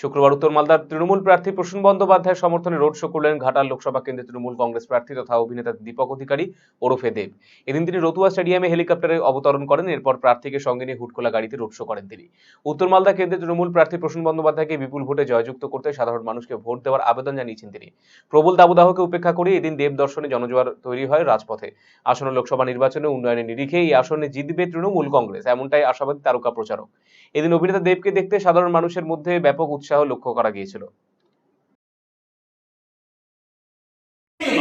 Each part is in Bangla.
শুক্রবার উত্তর মালদার তৃণমূল প্রার্থী প্রসূন বন্দ্যোপাধ্যায়ের সমর্থনে রোড শো করলেন ঘাটাল লোকসভা কেন্দ্রের তৃণমূল কংগ্রেস প্রার্থী তথা অভিনেতা দীপক অধিকারী ওরফে দেব। এদিন তিনি রতুয়া স্টেডিয়ামে হেলিকপ্টারে অবতরণ করেন। এরপর প্রার্থীকে সঙ্গে নিয়ে হুটখোলা গাড়িতে রোড শো করেন তিনি। উত্তর মালদা কেন্দ্রের তৃণমূল প্রার্থী প্রসূন বন্দ্যোপাধ্যায়কে বিপুল ভোটে জয়যুক্ত করতে সাধারণ মানুষকে ভোট দেওয়ার আবেদন জানিয়েছেন তিনি। প্রবল দাবদাহকে উপেক্ষা করে এদিন দেব দর্শনে জনজোয়ার তৈরি হয় রাজপথে। আসন্ন লোকসভা নির্বাচনে উন্নয়নের নিরিখে এই আসনে জিতবে তৃণমূল কংগ্রেস, এমনটাই আশাবাদী তারকা প্রচারক। এদিন অভিনেতা দেবকে দেখতে সাধারণ মানুষের মধ্যে ব্যাপক উৎসাহ লক্ষ্য করা গিয়েছিল।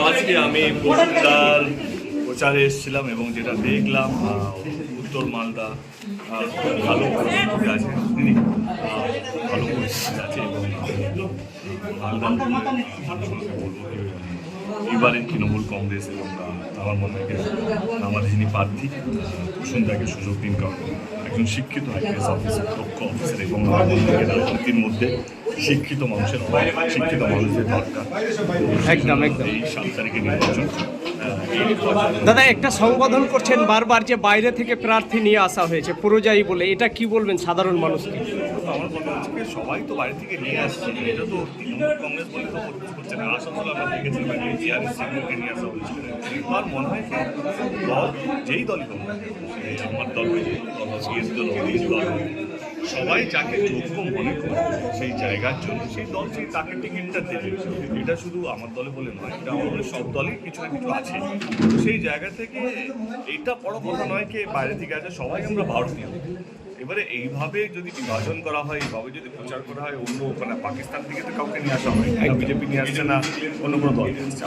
আজকে আমি প্রসূনদার প্রচারে এসেছিলাম এবং যেটা দেখলাম উত্তর মালদা ভালো পরিস্থিতি আছে, তিনি ভালো পরিস্থিতি আছে এবং মালদা মানুষকে বলবো এবারে তৃণমূল কংগ্রেস এবং আমার মনে হয় আমাদের যিনি প্রার্থী প্রসূনদাকে সুযোগ দিন, কারণ একজন শিক্ষিত আইপিএস অফিসার, দক্ষ অফিসার এবং আমার মনে হয় রাজনীতির মধ্যে শিক্ষিত মানুষের শিক্ষিত মানুষের দরকার। একদম এই 7 তারিখে নির্বাচন। দাদা, একটা সংবোধন করছেন বারবার যে বাইরে থেকে প্রার্থী নিয়ে আসা হয়েছে পুরোজাই বলে, এটা কি বলবেন সাধারণ মানুষকে? আমার মনে হচ্ছে সবাই তো বাইরে থেকে নিয়ে আসছে, এটা তো তৃণমূল কংগ্রেস বলে তো হচ্ছে না। আসানসোল আমরা দেখেছিলাম জিআরএসকে নিয়ে আসা হয়েছিল। আমার মনে হয় দল যেই দলই হোক, আমার দল সবাই যাকে যোগ্য মনে করে সেই জায়গার জন্য সেই দল সেই তাকে টিকিটটা দেবে। এটা শুধু আমার দলে বলে নয়, এটা আমাদের সব দলই কিছু না কিছু আছে। সেই জায়গা থেকে এইটা বড় কথা নয় কে বাইরে থেকে আছে, সবাই আমরা ভারতীয়। এবারে এইভাবে যদি বিভাজন করা হয়, এইভাবে যদি প্রচার করা হয়, অন্য পাকিস্তান থেকে তো কাউকে নিয়ে আসা হয়, বিজেপি নিয়ে আসছে না, অন্য কোনো দল নিয়ে আসছে।